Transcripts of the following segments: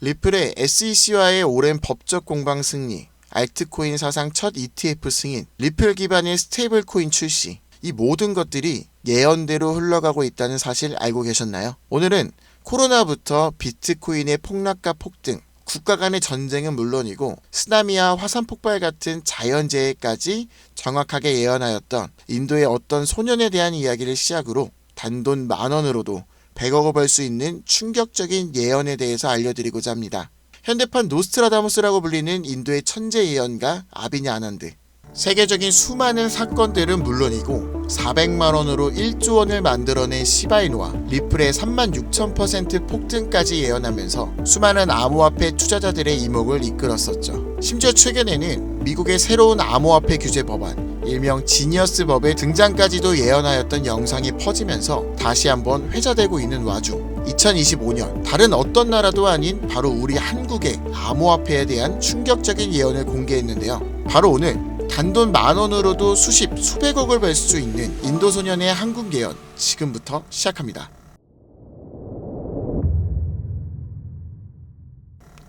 리플의 SEC와의 오랜 법적 공방 승리, 알트코인 사상 첫 ETF 승인, 리플 기반의 스테이블 코인 출시, 이 모든 것들이 예언대로 흘러가고 있다는 사실 알고 계셨나요? 오늘은 코로나부터 비트코인의 폭락과 폭등, 국가 간의 전쟁은 물론이고 쓰나미와 화산 폭발 같은 자연재해까지 정확하게 예언하였던 인도의 어떤 소년에 대한 이야기를 시작으로 단돈 10,000원으로도 100억을 벌 수 있는 충격적인 예언에 대해서 알려드리고자 합니다. 현대판 노스트라다무스라고 불리는 인도의 천재 예언가 아비냐 아난드. 세계적인 수많은 사건들은 물론이고 400만원으로 1조 원을 만들어낸 시바이누와 리플의 36,000% 폭등까지 예언하면서 수많은 암호화폐 투자자들의 이목을 이끌었었죠. 심지어 최근에는 미국의 새로운 암호화폐 규제 법안, 일명 지니어스 법의 등장까지도 예언하였던 영상이 퍼지면서 다시 한번 회자되고 있는 와중 2025년 다른 어떤 나라도 아닌 바로 우리 한국의 암호화폐에 대한 충격적인 예언을 공개했는데요. 바로 오늘 단돈 10,000원으로도 수백억을 벌 수 있는 인도 소년의 한국 예언 지금부터 시작합니다.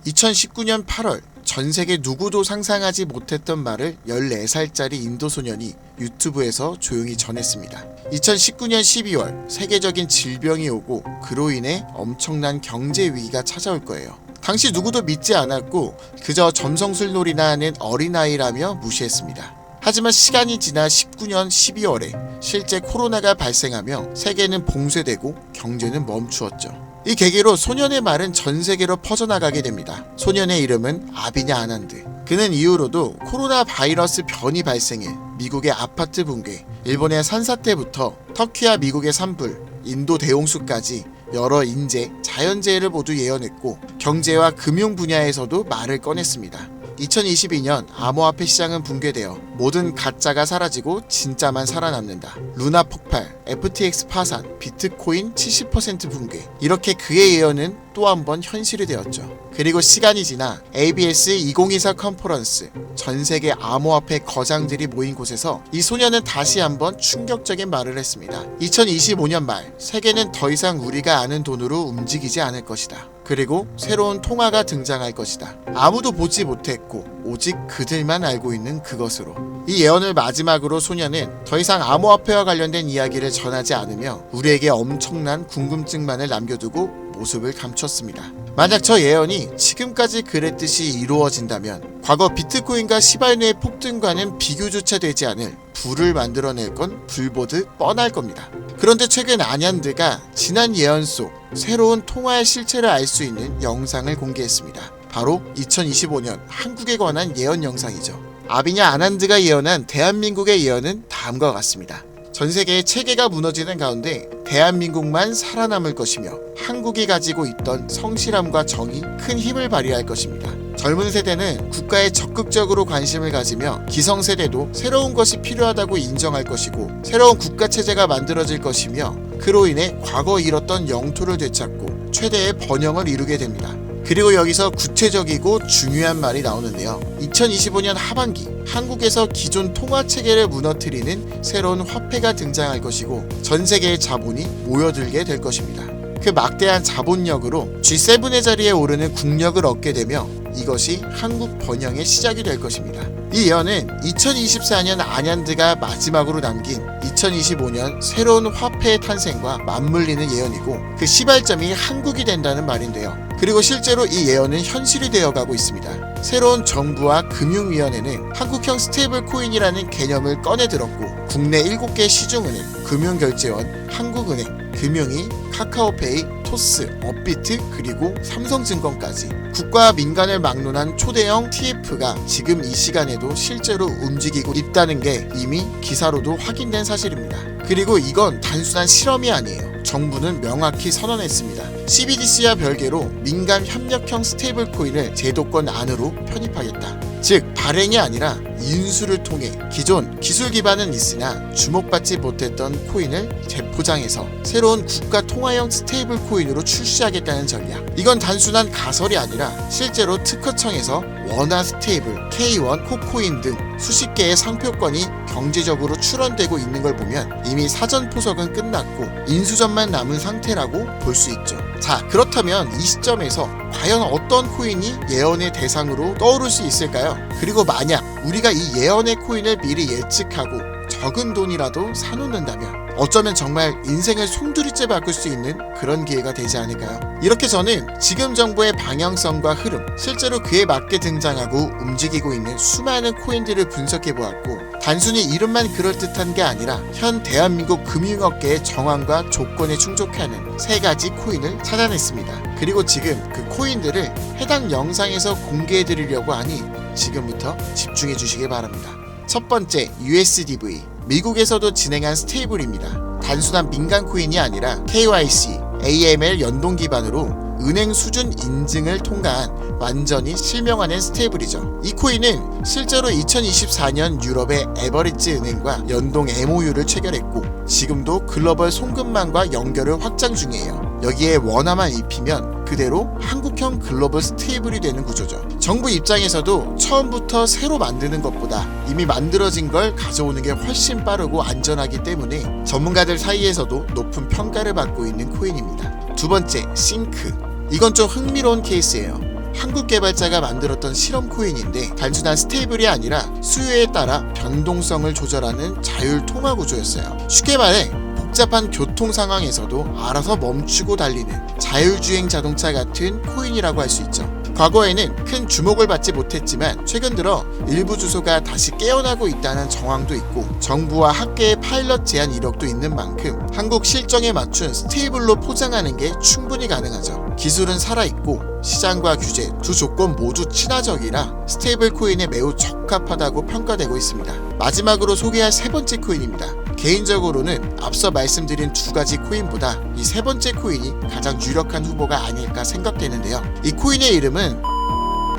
2019년 8월 전 세계 누구도 상상하지 못했던 말을 14살짜리 인도 소년이 유튜브에서 조용히 전했습니다. 2019년 12월 세계적인 질병이 오고 그로 인해 엄청난 경제 위기가 찾아올 거예요. 당시 누구도 믿지 않았고 그저 점성술놀이나 하는 어린아이라며 무시했습니다. 하지만 시간이 지나 19년 12월에 실제 코로나가 발생하며 세계는 봉쇄되고 경제는 멈추었죠. 이 계기로 소년의 말은 전 세계로 퍼져나가게 됩니다. 소년의 이름은 아비냐 아난드. 그는 이후로도 코로나 바이러스 변이 발생해 미국의 아파트 붕괴, 일본의 산사태부터 터키와 미국의 산불, 인도 대홍수까지 여러 인재, 자연재해를 모두 예언했고 경제와 금융 분야에서도 말을 꺼냈습니다. 2022년 암호화폐 시장은 붕괴되어 모든 가짜가 사라지고 진짜만 살아남는다. 루나 폭발, FTX 파산, 비트코인 70% 붕괴. 이렇게 그의 예언은 또 한 번 현실이 되었죠. 그리고 시간이 지나 ABS 2024 컨퍼런스, 전 세계 암호화폐 거장들이 모인 곳에서 이 소년은 다시 한번 충격적인 말을 했습니다. 2025년 말 세계는 더 이상 우리가 아는 돈으로 움직이지 않을 것이다. 그리고 새로운 통화가 등장할 것이다. 아무도 보지 못했고 오직 그들만 알고 있는 그것으로. 이 예언을 마지막으로 소년은 더 이상 암호화폐와 관련된 이야기를 전하지 않으며 우리에게 엄청난 궁금증만을 남겨두고 모습을 감췄습니다. 만약 저 예언이 지금까지 그랬듯이 이루어진다면 과거 비트코인과 시바이누의 폭등과는 비교조차 되지 않을 부를 만들어낼 건 불보듯 뻔할 겁니다. 그런데 최근 아난드가 지난 예언 속 새로운 통화의 실체를 알 수 있는 영상을 공개했습니다. 바로 2025년 한국에 관한 예언 영상이죠. 아비냐 아난드가 예언한 대한민국의 예언은 다음과 같습니다. 전 세계의 체계가 무너지는 가운데 대한민국만 살아남을 것이며 한국이 가지고 있던 성실함과 정이 큰 힘을 발휘할 것입니다. 젊은 세대는 국가에 적극적으로 관심을 가지며 기성세대도 새로운 것이 필요하다고 인정할 것이고 새로운 국가체제가 만들어질 것이며 그로 인해 과거 잃었던 영토를 되찾고 최대의 번영을 이루게 됩니다. 그리고 여기서 구체적이고 중요한 말이 나오는데요. 2025년 하반기 한국에서 기존 통화체계를 무너뜨리는 새로운 화폐가 등장할 것이고 전 세계의 자본이 모여들게 될 것입니다. 그 막대한 자본력으로 G7의 자리에 오르는 국력을 얻게 되며 이것이 한국 번영의 시작이 될 것입니다. 이 예언은 2024년 아난드가 마지막으로 남긴 2025년 새로운 화폐의 탄생과 맞물리는 예언이고 그 시발점이 한국이 된다는 말인데요. 그리고 실제로 이 예언은 현실이 되어가고 있습니다. 새로운 정부와 금융위원회는 한국형 스테이블 코인이라는 개념을 꺼내들었고 국내 7개 시중은행, 금융결제원, 한국은행, 금융위, 카카오페이, 토스, 업비트 그리고 삼성증권까지 국가와 민간을 막론한 초대형 TF가 지금 이 시간에도 실제로 움직이고 있다는 게 이미 기사로도 확인된 사실입니다. 그리고 이건 단순한 실험이 아니에요. 정부는 명확히 선언했습니다. CBDC와 별개로 민간 협력형 스테이블 코인을 제도권 안으로 편입하겠다. 즉 발행이 아니라 인수를 통해 기존 기술 기반은 있으나 주목받지 못했던 코인을 재포장해서 새로운 국가 통화형 스테이블 코인으로 출시하겠다는 전략. 이건 단순한 가설이 아니라 실제로 특허청에서 원화 스테이블, K1, 코코인 등 수십 개의 상표권이 경제적으로 출원되고 있는 걸 보면 이미 사전 포석은 끝났고 인수전만 남은 상태라고 볼 수 있죠. 자, 그렇다면 이 시점에서 과연 어떤 코인이 예언의 대상으로 떠오를 수 있을까요? 그리고 만약 우리가 이 예언의 코인을 미리 예측하고 적은 돈이라도 사놓는다면 어쩌면 정말 인생을 송두리째 바꿀 수 있는 그런 기회가 되지 않을까요? 이렇게 저는 지금 정부의 방향성과 흐름, 실제로 그에 맞게 등장하고 움직이고 있는 수많은 코인들을 분석해보았고 단순히 이름만 그럴듯한 게 아니라 현 대한민국 금융업계의 정황과 조건에 충족하는 3가지 코인을 찾아냈습니다. 그리고 지금 그 코인들을 해당 영상에서 공개해드리려고 하니 지금부터 집중해 주시기 바랍니다. 첫 번째, USDV. 미국에서도 진행한 스테이블입니다. 단순한 민간 코인이 아니라 KYC, AML 연동 기반으로 은행 수준 인증을 통과한 완전히 실명화된 스테이블이죠. 이 코인은 실제로 2024년 유럽의 에버리지 은행과 연동 MOU를 체결했고 지금도 글로벌 송금망과 연결을 확장 중이에요. 여기에 원화만 입히면 그대로 한국형 글로벌 스테이블이 되는 구조죠. 정부 입장에서도 처음부터 새로 만드는 것보다 이미 만들어진 걸 가져오는 게 훨씬 빠르고 안전하기 때문에 전문가들 사이에서도 높은 평가를 받고 있는 코인입니다. 두 번째, 싱크. 이건 좀 흥미로운 케이스예요. 한국 개발자가 만들었던 실험 코인인데 단순한 스테이블이 아니라 수요에 따라 변동성을 조절하는 자율 통화 구조였어요. 쉽게 말해 복잡한 교통 상황에서도 알아서 멈추고 달리는 자율주행 자동차 같은 코인이라고 할 수 있죠. 과거에는 큰 주목을 받지 못했지만 최근 들어 일부 주소가 다시 깨어나고 있다는 정황도 있고 정부와 학계의 파일럿 제안 이력도 있는 만큼 한국 실정에 맞춘 스테이블로 포장하는 게 충분히 가능하죠. 기술은 살아있고 시장과 규제 두 조건 모두 친화적이라 스테이블 코인에 매우 적합하다고 평가되고 있습니다. 마지막으로 소개할 3번째 코인입니다. 개인적으로는 앞서 말씀드린 2가지 코인보다 이 3번째 코인이 가장 유력한 후보가 아닐까 생각되는데요. 이 코인의 이름은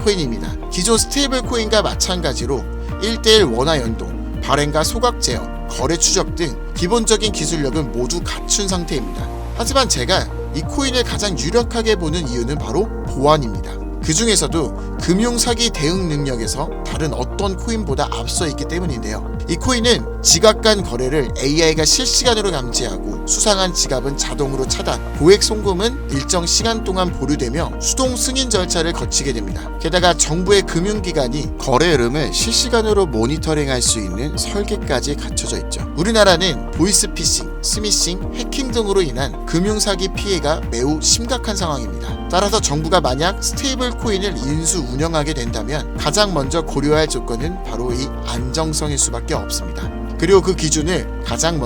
코인입니다. 기존 스테이블 코인과 마찬가지로 1:1 원화 연동, 발행과 소각 제어, 거래 추적 등 기본적인 기술력은 모두 갖춘 상태입니다. 하지만 제가 이 코인을 가장 유력하게 보는 이유는 바로 보안입니다. 그 중에서도 금융사기 대응 능력에서 다른 어떤 코인보다 앞서 있기 때문인데요. 이 코인은 지갑 간 거래를 AI가 실시간으로 감지하고 수상한 지갑은 자동으로 차단, 고액 송금은 일정 시간 동안 보류되며 수동 승인 절차를 거치게 됩니다. 게다가 정부의 금융기관이 거래 흐름을 실시간으로 모니터링할 수 있는 설계까지 갖춰져 있죠. 우리나라는 보이스피싱, 스미싱, 해킹 등으로 인한 금융사기 피해가 매우 심각한 상황입니다. 따라서 정부가 만약 스테이블 코인을 인수 운영하게 된다면 가장 먼저 고려할 조건은 바로 이 안정성일 수밖에 없습니다. 그리고 그 기준을 가장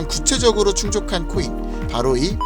구체적으로 충족한 코인, 바로 이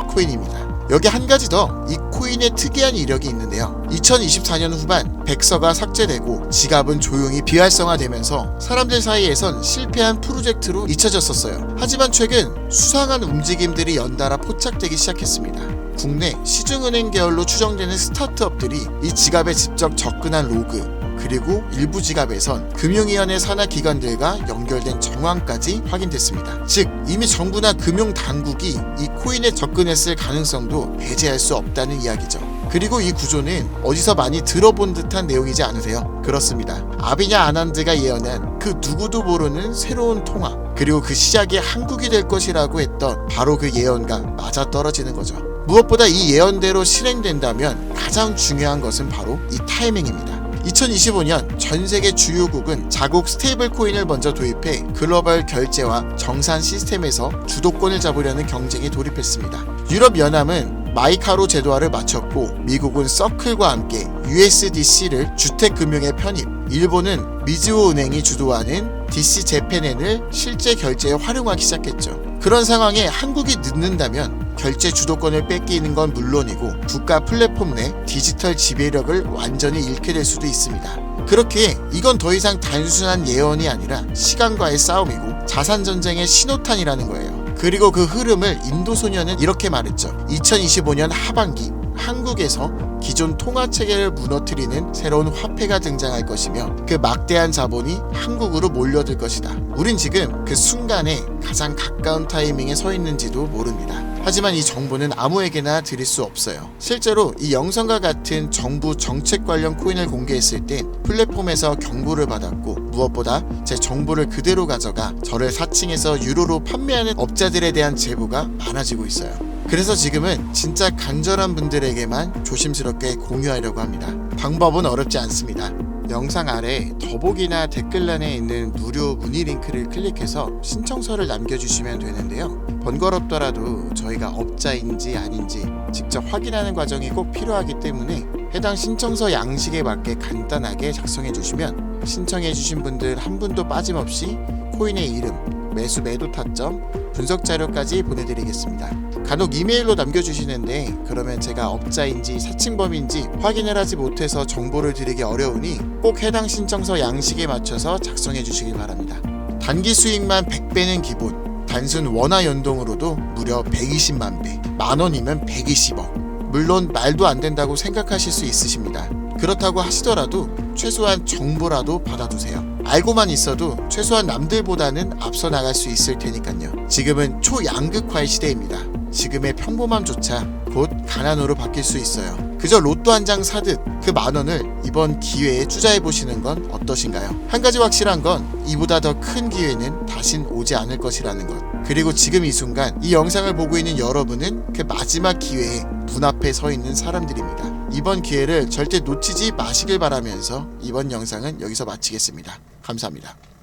코인입니다. 여기 한 가지 더 이 코인의 특이한 이력이 있는데요. 2024년 후반 백서가 삭제되고 지갑은 조용히 비활성화되면서 사람들 사이에선 실패한 프로젝트로 잊혀졌었어요. 하지만 최근 수상한 움직임들이 연달아 포착되기 시작했습니다. 국내 시중은행 계열로 추정되는 스타트업들이 이 지갑에 직접 접근한 로그, 그리고 일부 지갑에선 금융위원회 산하 기관들과 연결된 정황까지 확인됐습니다. 즉 이미 정부나 금융당국이 이 코인에 접근했을 가능성도 배제할 수 없다는 이야기죠. 그리고 이 구조는 어디서 많이 들어본 듯한 내용이지 않으세요? 그렇습니다. 아비냐 아난드가 예언한 그 누구도 모르는 새로운 통화, 그리고 그 시작이 한국이 될 것이라고 했던 바로 그 예언과 맞아떨어지는 거죠. 무엇보다 이 예언대로 실행된다면 가장 중요한 것은 바로 이 타이밍입니다. 2025년 전 세계 주요국은 자국 스테이블 코인을 먼저 도입해 글로벌 결제와 정산 시스템에서 주도권을 잡으려는 경쟁에 돌입했습니다. 유럽연합은 마이카로 제도화를 마쳤고 미국은 서클과 함께 USDC를 주택금융에 편입, 일본은 미즈호 은행이 주도하는 DC 재팬엔을 실제 결제에 활용하기 시작했죠. 그런 상황에 한국이 늦는다면 결제 주도권을 뺏기는 건 물론이고 국가 플랫폼 내 디지털 지배력을 완전히 잃게 될 수도 있습니다. 그렇기에 이건 더 이상 단순한 예언이 아니라 시간과의 싸움이고 자산전쟁의 신호탄이라는 거예요. 그리고 그 흐름을 인도소년은 이렇게 말했죠. 2025년 하반기 한국에서 기존 통화 체계를 무너뜨리는 새로운 화폐가 등장할 것이며 그 막대한 자본이 한국으로 몰려들 것이다. 우린 지금 그 순간에 가장 가까운 타이밍에 서 있는지도 모릅니다. 하지만 이 정보는 아무에게나 드릴 수 없어요. 실제로 이 영상과 같은 정부 정책 관련 코인을 공개했을 땐 플랫폼에서 경고를 받았고, 무엇보다 제 정보를 그대로 가져가 저를 사칭해서 유로로 판매하는 업자들에 대한 제보가 많아지고 있어요. 그래서 지금은 진짜 간절한 분들에게만 조심스럽게 공유하려고 합니다. 방법은 어렵지 않습니다. 영상 아래 더보기나 댓글란에 있는 무료 문의 링크를 클릭해서 신청서를 남겨주시면 되는데요. 번거롭더라도 저희가 업자인지 아닌지 직접 확인하는 과정이 꼭 필요하기 때문에 해당 신청서 양식에 맞게 간단하게 작성해 주시면 신청해 주신 분들 한 분도 빠짐없이 코인의 이름, 매수 매도 타점, 분석 자료까지 보내드리겠습니다. 간혹 이메일로 남겨주시는데 그러면 제가 업자인지 사칭범인지 확인을 하지 못해서 정보를 드리기 어려우니 꼭 해당 신청서 양식에 맞춰서 작성해 주시길 바랍니다. 단기 수익만 100배는 기본, 단순 원화 연동으로도 무려 120만 배, 만원이면 120억. 물론 말도 안 된다고 생각하실 수 있으십니다. 그렇다고 하시더라도 최소한 정보라도 받아두세요. 알고만 있어도 최소한 남들보다는 앞서 나갈 수 있을 테니까요. 지금은 초양극화의 시대입니다. 지금의 평범함조차 곧 가난으로 바뀔 수 있어요. 그저 로또 한 장 사듯 그 만원을 이번 기회에 투자해보시는 건 어떠신가요? 한 가지 확실한 건 이보다 더 큰 기회는 다신 오지 않을 것이라는 것. 그리고 지금 이 순간 이 영상을 보고 있는 여러분은 그 마지막 기회에 문 앞에 서 있는 사람들입니다. 이번 기회를 절대 놓치지 마시길 바라면서 이번 영상은 여기서 마치겠습니다. 감사합니다.